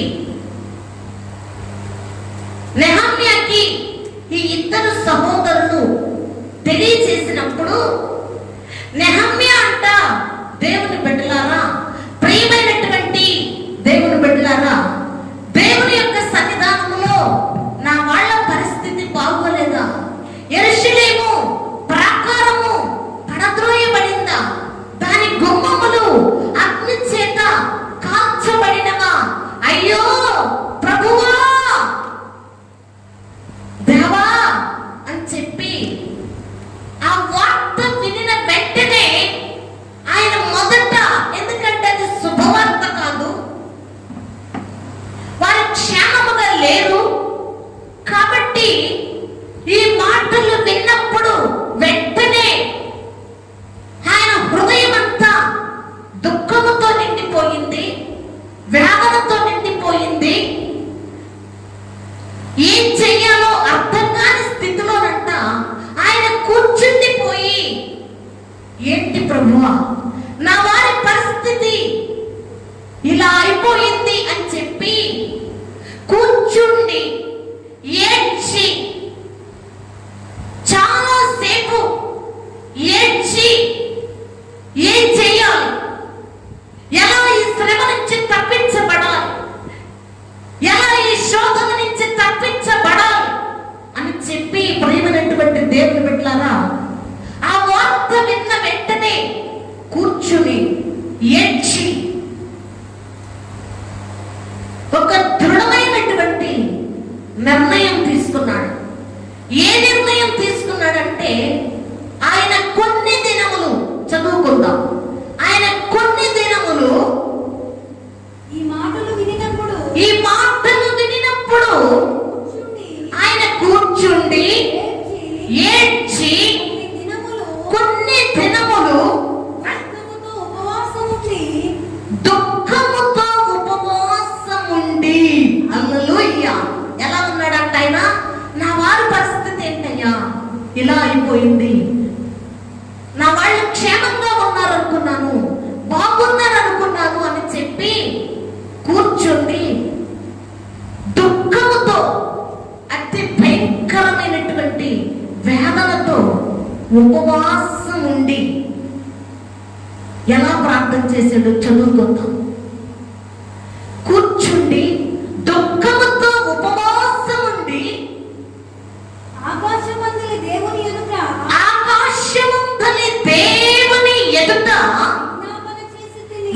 నెహమ్యాకి ఈ ఇద్దరు సహోదరులు తెలియచేసినప్పుడు, నెహమ్యా అంట, దేవుని బిడ్డలారా, ప్రియమైనటువంటి దేవుని బిడ్డలారా, దేవుని యొక్క సన్నిధానములో నా వాళ్ళ పరిస్థితి బాగోలేదా? యెరూషలేము ప్రాకారము పడద్రోయబడిందా? దాని గుమ్మములు అగ్ని చేత కాల్చబడినవా? అయ్యో ప్రభువా, దేవా అని చెప్పి ఆ వార్త వినిన వెంటనే ఆయన మొదట, ఎందుకంటే అది శుభవార్త కాదు, వారు క్షేమముగా లేరు కాబట్టి, ఈ మాటలు విన్నప్పుడు వెంటనే ఆయన హృదయం అంతా దుఃఖముతో నిండిపోయింది, వేదనతో నిండిపోయింది. ఏం చెయ్యాలో అర్థం కాని స్థితిలోనంట ఆయన కూర్చుండిపోయి, ఏంటి ప్రభువా, నా వారి పరిస్థితి ఇలా అయిపోయింది అని చెప్పి కూర్చుండి ఏడ్చి, చాలాసేపు ఏడ్చి, ఏం చెయ్యాలి, ఎలా ఈ శ్రమ నుంచి తప్పించబడాలి, ఎలా ఈ శోధన నుంచి తప్పించబడాలి అని చెప్పి, ప్రియమైనటువంటి దేవుని బిడ్డలారా, ఆ వార్త విన్న వెంటనే కూర్చుని ఏడ్చి ఒక దృఢమైనటువంటి నిర్ణయం తీసుకున్నాడు. ఏ నిర్ణయం తీసుకున్నాడంటే, ఆయన కొన్ని దినములు, చదువుకుందాం, ఆయన కొన్ని దినములు ఈ మాటలు వినినప్పుడు ఆయన కూర్చుండి ఏడ్చి కొన్ని దినములు దుఃఖముతో ఉపవాసముండి. హల్లెలూయా. ఎలా ఉన్నాడంట ఆయన? నా వారి పరిస్థితి ఏంటయ్యా, ఇలా అయిపోయింది, నా వాళ్ళు క్షేమంగా ఉన్నారనుకున్నాను, బాగున్నారనుకున్నాను అని చెప్పి కూర్చుండి ఉపవాసం ఉండి ఎలా ప్రార్థన చేశాడో చదువుకుందాం. కూర్చుండి దుఃఖముతో ఉపవాసం ఉండి ఆకాశమందలి దేవుని ఎదుట ఆకాశమందలి దేవుని ఎదుట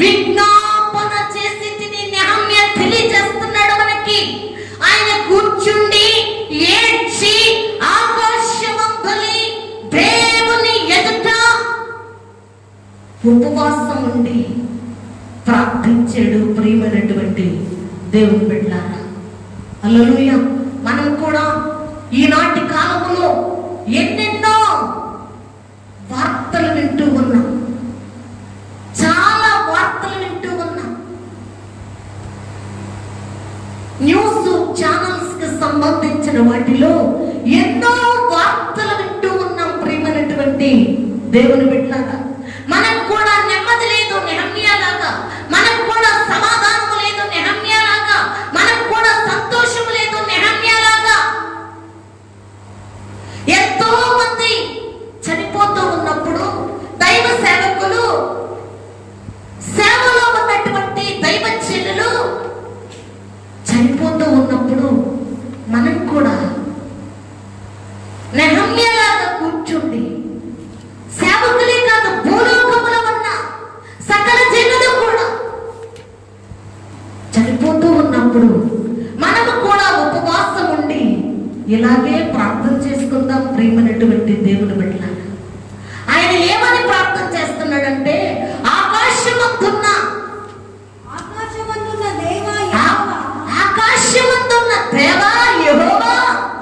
విజ్ఞాపన చేసి తిని నెహమ్యా తెలియజేస్తున్నాడు మనకి. ఆయన కూర్చుండి ఏడ్చి ఆకాశమందలి దేవుని ఎదుట ఉపవాసం ఉండి ప్రార్థించాడు. ప్రియమైనటువంటి దేవుని బిడ్డలారా, హల్లెలూయా. మనం కూడా ఈనాటి కాలంలో ఎన్నెన్నో వార్తలు వింటూ ఉన్నాం, చాలా వార్తలు వింటూ ఉన్నాం. న్యూస్ ఛానల్స్ కి సంబంధించిన వాటిలో ఎన్నో వార్తలు వింటూ ఉన్నాం. ప్రియమైనటువంటి దేవుని బిడ్డలారా, మనకు కూడా నెమ్మది లేదు నెహమ్యా లాగా, మనకు కూడా సమాధానం లేదు నెహమ్యా లాగా, మనకు కూడా సంతోషం లేదు నెహమ్యా లాగా. ఎంతో మంది చనిపోతూ ఉన్నప్పుడు దైవ సేవకులు, సేవలో ఉన్నటువంటి దైవ చెల్లెలు చనిపోతూ ఉన్నప్పుడు మనం కూడా నెహమ్యా లాగా కూర్చుండి, సేవకులే కాదు భూలోకములో ఉన్న సకల జనులు కూడా చనిపోతూ ఉన్నప్పుడు మనము కూడా ఉపవాసం ఉండి ఇలాగే ప్రార్థన చేసుకుందాం. ప్రియమైనటువంటి దేవుని బిడ్డలారా, ఆయన ఏమని ప్రార్థన చేస్తున్నాడంటే, ఆకాశమందున్న దేవా ఆకాశమందున్న దేవా యెహోవా,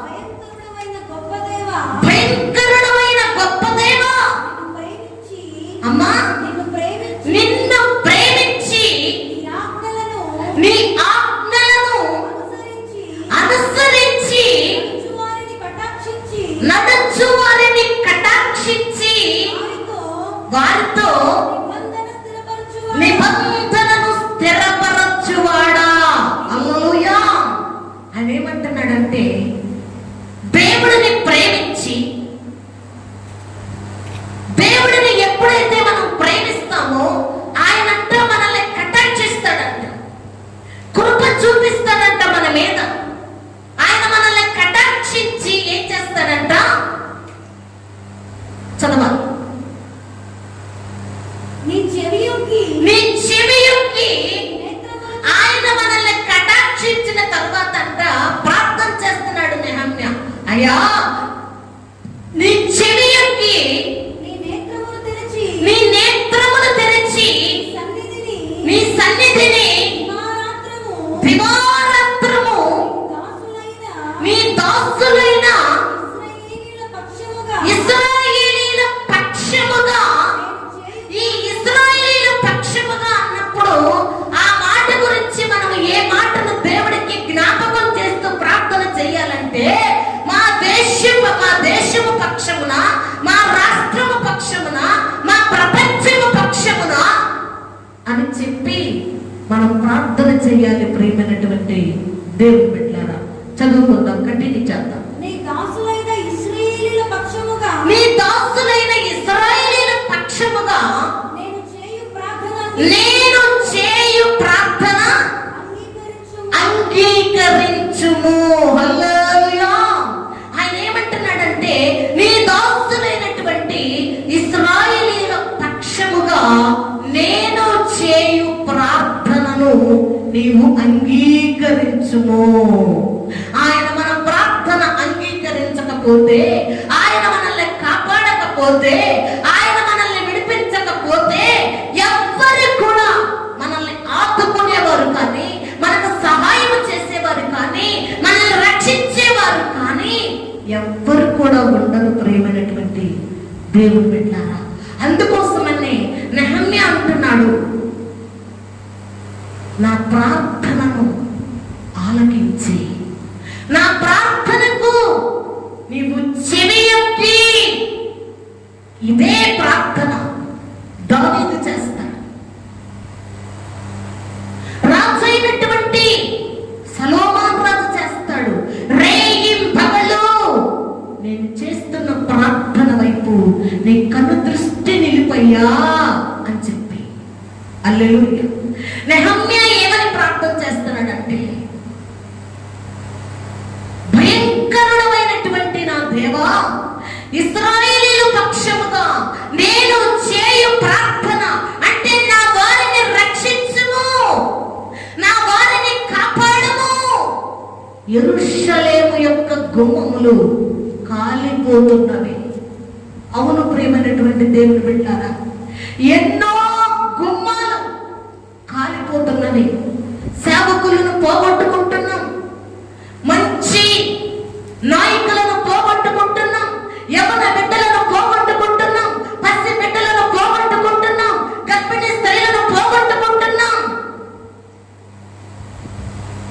భయంకరుడైన గొప్ప దేవా, భయంకరుడైన గొప్ప దేవా, నిన్ను ప్రేమించి అమ్మా నిన్ను ప్రేమించి నిన్ను ప్రేమించి నీ ఆజ్ఞలను నీ ఆజ్ఞలను అనుసరించి అనుసరించి నడుచువారిని కటాక్షించి నడుచు వారిని కటాక్షించి వారితో నిబంధనను స్థిరపరచువాడా. హల్లెలూయా. ఆయన ఏమంటున్నాడంటే, దేవుడిని ప్రేమించి, దేవుడిని ఎప్పుడైతే మనం ప్రేమిస్తామో ఆయనంట మనల్ని కటాక్షిస్తాడంట, కృప చూపిస్తాడంట మన మీద. ఆయన మనల్ని కటాక్షించి ఏం చేస్తాడంట, చదవాలి. నీ చెవియొగ్గి నీ చెవియొగ్గి నేత్రములను ఆయన మనల్ని కటాక్షించిన తర్వాత అంట ప్రార్థన చేస్తున్నాడు నెహమ్యా. అయ్యా, నీ చెవియొగ్గి నీ నేత్రములు తెరచి నీ నేత్రములు తెరిచి నీ సన్నిధిని దివారాత్రము నీ దాసులైన ఇశ్రాయేలీయుల పక్షముగా, ఈ ఇశ్రాయేలీయుల పక్షముగా అన్నప్పుడు ఆ మాట గురించి మనం ఏ మాటను దేవుడికి జ్ఞాపకం చేస్తూ ప్రార్థన చేయాలంటే, మా దేశము పక్షమున, మా రాష్ట్రము పక్షమున, మా ప్రపంచము పక్షమున అని చెప్పి మనం ప్రార్థన చేయాలి. ప్రియమైనటువంటి దేవుని బిడ్డలారా, చదువుకుందాం, కంటిన్యూ చేద్దాం. నీ దాసులైన ఇశ్రాయేలీయుల పక్షముగా నీ దాసులైన ఇశ్రాయేలీయుల పక్షముగా నేను చేయు ప్రార్థన అంగీకరించుము. హల్లెలూయా. ఆయన ఏమంటున్నాడంటే, నీ దాసులైనటువంటి ఇశ్రాయేలీయుల పక్షముగా నేను చేయు ప్రార్థనను నీవు అంగీకరించుము. ఆయన మన ప్రార్థన అంగీకరించకపోతే, ఆయన మనల్ని కాపాడకపోతే, ఆయన మనల్ని విడిపించకపోతే ఎవ్వరు కూడా మనల్ని ఆదుకునేవారు కానీ, మనకు సహాయం చేసేవారు కానీ, మనల్ని రక్షించేవారు కానీ ఎవ్వరు కూడా ఉండరు. ప్రియమైనటువంటి దేవుని బిడ్డలారా, అందుకోసమని నెహమ్యా అంటున్నాడు, నా ప్రార్థనను ఆలకించి, నా ప్రార్థనకు నీవు చెవియొగ్గి. ఇదే ప్రార్థన దావీదు చేస్తాడు. రాజు అయినటువంటి సొలొమోను రాజు చేస్తాడు. రేయింబగలు నేను చేస్తున్న ప్రార్థన వైపు హల్లెలూయా. నెహమ్యా ఏమని ప్రార్థన చేస్తున్నాడంటే, భయంకరుడమైనటువంటి నా దేవా, ఇశ్రాయేలీయుల పక్షముగా నేను చేయు ప్రార్థన అంటే నా వారిని రక్షించుము, నా వారిని కాపాడము. యెరూషలేము యొక్క గుమ్మములు కాలిపోతున్నవి. అవును ప్రియమైనటువంటి దేవుని బిడ్డలారా, ఎన్నో గుమ్మాలు కాలిపోతున్నవి. సేవకులను పోగొట్టుకుంటున్నాం, మంచి నాయకులను పోగొట్టుకుంటున్నాం, యవన బిడ్డలను పోగొట్టుకుంటున్నాం, పసి బిడ్డలను పోగొట్టుకుంటున్నాం, గర్భిణీ స్త్రీలను పోగొట్టుకుంటున్నాం.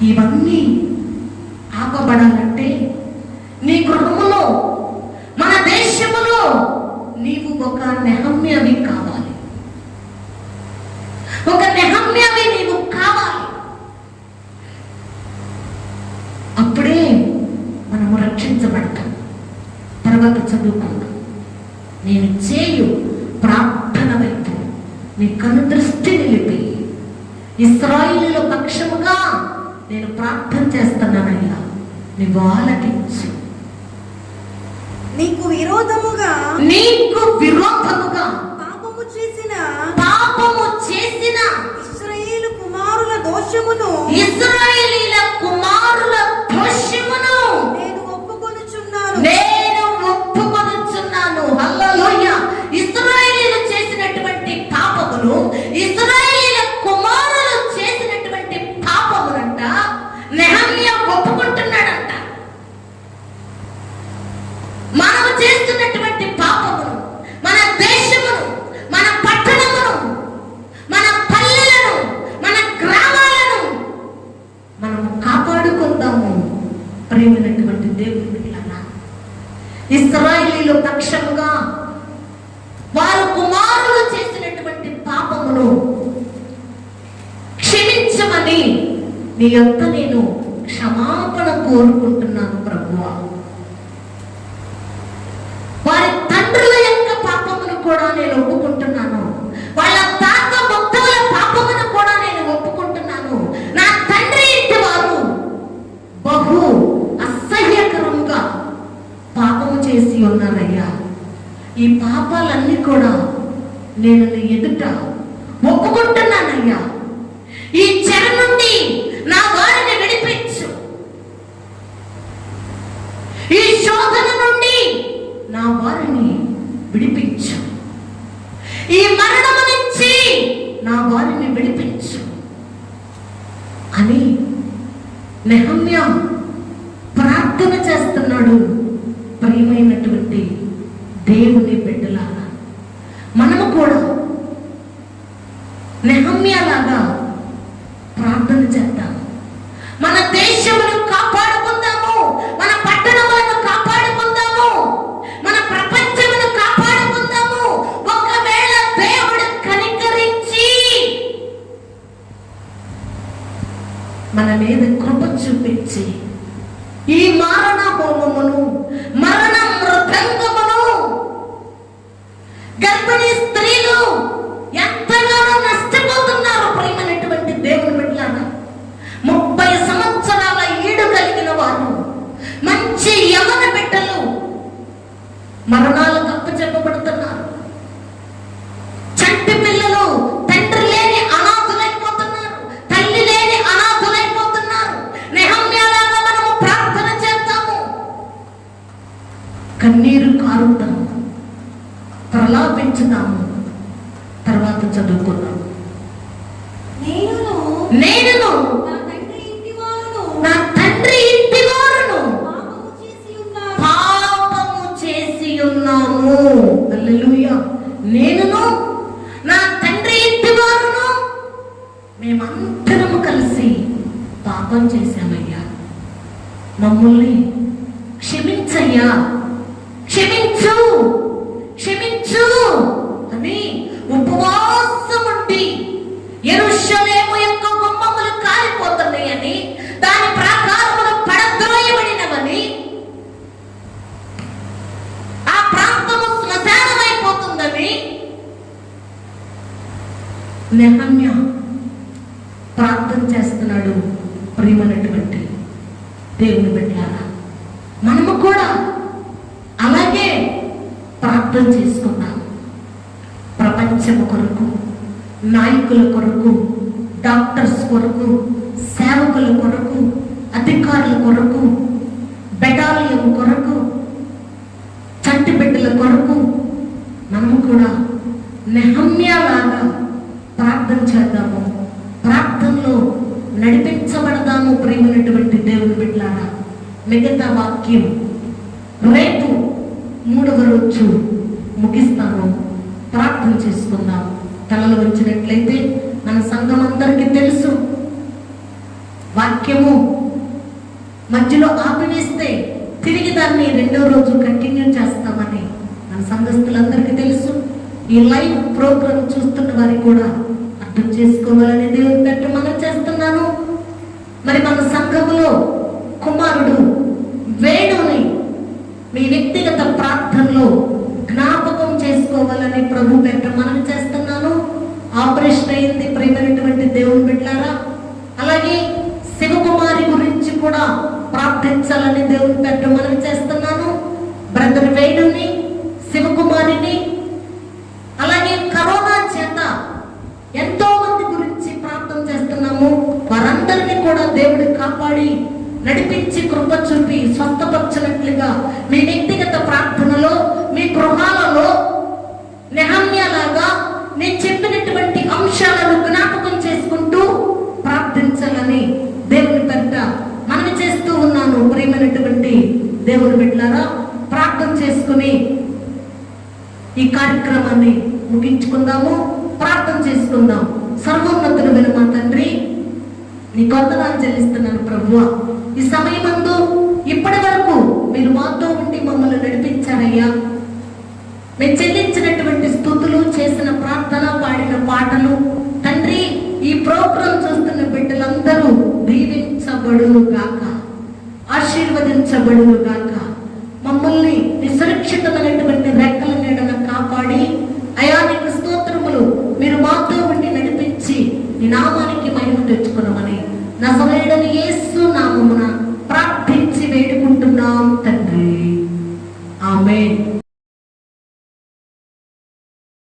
ఇవన్నీ ఆపబడాలంటే నీ గృహములో, మన దేశములో నీవు ఒక నెహమ్యావి కావాలి, ఒక నెహమ్యావి నీవు కావాలి. అప్పుడే మనము రక్షించబడతాం. తర్వాత చదువుకుందాం. నేను చేయు ప్రార్థన వైపు నీ కనుదృష్టి నిలిపి ఇశ్రాయేలీయుల పక్షముగా నేను ప్రార్థన చేస్తున్నానయ్యా, నీవు ఆలకించు. నీకు విరోధముగా పాపము చేసిన ఇశ్రాయేలు కుమారుల దోషమును ఇశ్రాయేలీయుల కుమారుల దోషమును నేను ఒప్పుకొనుచున్నాను. హల్లెలూయా. ఇశ్రాయేలీయులు చేసినటువంటి పాపమును, ఇశ్రాయేలీయుల కుమారులు చేసినటువంటి పాపమునంట నెహమ్యా ఒప్పుకుంటున్నాడంట. మనము చేస్తున్నటువంటి పాపమును, మన దేశమును, మన పట్టణమును, మన పల్లెలను, మన గ్రామాలను మనము కాపాడుకుందాము. ప్రియమైనటువంటి దేవుని బిడ్డలారా, ఇశ్రాయేలీయుల పక్షముగా వారు కుమారులు చేసినటువంటి పాపమును క్షమించమని నీ యొక్క నేను క్షమాపణ కోరుకుంటున్నాను ప్రభువా. వారి తండ్రుల యొక్క పాపమును కూడా నేను ఒప్పుకుంటున్నాను, వాళ్ళ తాత ముత్తల పాపమును కూడా నేను ఒప్పుకుంటున్నాను. నా తండ్రి ఇంటి వారు బహు అసహ్యకరంగా పాపము చేసి ఉన్నారయ్యా. ఈ పాపాలన్నీ కూడా నేను నీ ఎదుట ఒప్పుకుంటున్నానయ్యా. ఈ చెర నుండి నా వారిని విడిపించు, ఈ శోధన నుండి నా వారిని విడిపించు, ఈ మరణము నుంచి నా వారిని విడిపించు అని నెహమ్యా ప్రార్థన చేస్తున్నాడు. ప్రియమైనటువంటి దేవుని బిడ్డలాగా మనము కూడా నెహమ్యా లాగా ప్రార్థన చేద్దాం. మన దేశమును కాపాడుకుందాము, మన పట్టణములను కాపాడుకుందాము, మన ప్రపంచమును కాపాడుకుందాము. ఒకవేళ దేవుడు కనికరించి మన మీద కృప చూపించి ఈ మరణ హోమమును, మరణ మృదంగమును, గర్భిణీ స్త్రీలు ఎంతగానో నష్టపోతున్నారు. ప్రియమైనటువంటి దేవుని బిడ్డలారా, 30 సంవత్సరాల ఈడు కలిగిన వారు, మంచి యవన బిడ్డలు మరణాలకు అప్పచెప్పబడుతున్నారు. చంటి పిల్లలు తండ్రి లేని అనాథులైపోతున్నారు, తల్లి లేని అనాథులైపోతున్నారు. నెహమ్యాలాగా మనము ప్రార్థన చేద్దాము, కన్నీరు కారుతాము, ప్రలాపించుదాము. తర్వాత చదువుకున్నాము. నేను నా తండ్రి ఇంటి వారును నా తండ్రి ఇంటి వారును పాపము చేసి ఉన్నారు. పాపము చేసి ఉన్నాము. హల్లెలూయా. నేనును నా తండ్రి ఇంటి వారును మేమందరము కలిసి పాపం చేశామయ్యా, మమ్మల్ని క్షమించయ్యా, క్షమించు, క్షమించు అని ఉపవాసం ఉండి యెరూషలేము యొక్క గుమ్మములు కాలిపోతున్నాయని, దాని ప్రాకారములు పడద్రోయబడినవని, ఆ ప్రాంతము శ్మశానమైపోతుందని నెహమ్యా ప్రార్థన చేస్తున్నాడు. ప్రియమైనటువంటి దేవుని బిడ్డలారా, మనము కూడా అలాగే ప్రార్థన చేసుకున్నాం. ప్రపంచం కొరకు, నాయకుల కొరకు, డాక్టర్స్ కొరకు, సేవకుల కొరకు, అధికారుల కొరకు, బెటాలియం కొరకు, చంటి బిడ్డల కొరకు మనము కూడా నెహమ్యా లాగా ప్రార్థన చేద్దాము. ప్రార్థనలో నడిపించబడదాము. ప్రేమైనటువంటి దేవుని బిడ్డలారా, మిగతా వాక్యం రేపు 3వ రోజు ముగిస్తాను. ప్రార్థన చేసుకుందాం. తలలు వచ్చినట్లయితే మన సంఘం అందరికీ తెలుసు, వాక్యము మధ్యలో ఆపివేస్తే తిరిగి దాన్ని 2వ రోజు కంటిన్యూ చేస్తామని మన సంఘస్థులందరికీ తెలుసు. ఈ లైవ్ ప్రోగ్రామ్ చూస్తున్న వారికి కూడా అర్థం చేసుకోవాలని దేవుని పెట్ట మనం చేస్తున్నాను. మరి మన సంఘములో కుమారుడు వేణుని మీ వ్యక్తిగత ప్రార్థనలో జ్ఞాపకం చేసుకోవాలని ప్రభు పెట్ట మనం చేస్తున్నాను. ఆపరేషన్ అయింది ప్రియమైనటువంటి దేవుని బిడ్డలారా. అలాగే శివకుమారి గురించి కూడా ప్రార్థించాలని దేవుని పెట్ట మనం చేస్తున్నాను. బ్రదర్ వేణుని, శివకుమారిని, అలాగే కరోనా చేత ఎంతో మంది గురించి ప్రార్థన చేస్తున్నాము. వారందరినీ కూడా దేవుడు కాపాడి నడిపించి కృప చూపి స్వస్థపరచినట్లుగా మీ వ్యక్తిగత ప్రార్థనలో, మీ గృహాలలో నెహమ్యాలాగా నేను చెప్పినటువంటి అంశాలను జ్ఞాపకం చేసుకుంటూ ప్రార్థించాలని దేవుని పెద్ద మనవి చేస్తూ ఉన్నాను. ప్రియమైనటువంటి దేవుని బిడ్డలారా, ప్రార్థన చేసుకుని ఈ కార్యక్రమాన్ని ముగించుకుందాము. ప్రార్థన చేసుకుందాం. సర్వోన్నతుడు విను మా తండ్రి, నీ వందనాలు చెల్లిస్తున్నాను ప్రభువా. ఈ సమయమందు ఇప్పటి వరకు మీరు మాతో ఉండి మమ్మల్ని నడిపించారయ్యా. మేము చెల్లించినటువంటి స్తుతులు, చేసిన ప్రార్థన, పాడిన పాటలు తండ్రి, ఈ ప్రోగ్రాం చూస్తున్న బిడ్డలందరూ దీవించబడును గాక, ఆశీర్వదించబడును గాక. మమ్మల్ని సురక్షితమైనటువంటి రెక్కల నీడన కాపాడి అయా నీకు స్తోత్రములు. మీరు మాతో ఉండి నడిపించి నీ నామానికి మహిమ తెచ్చుకున్నామని నజరేయుడైన యేసు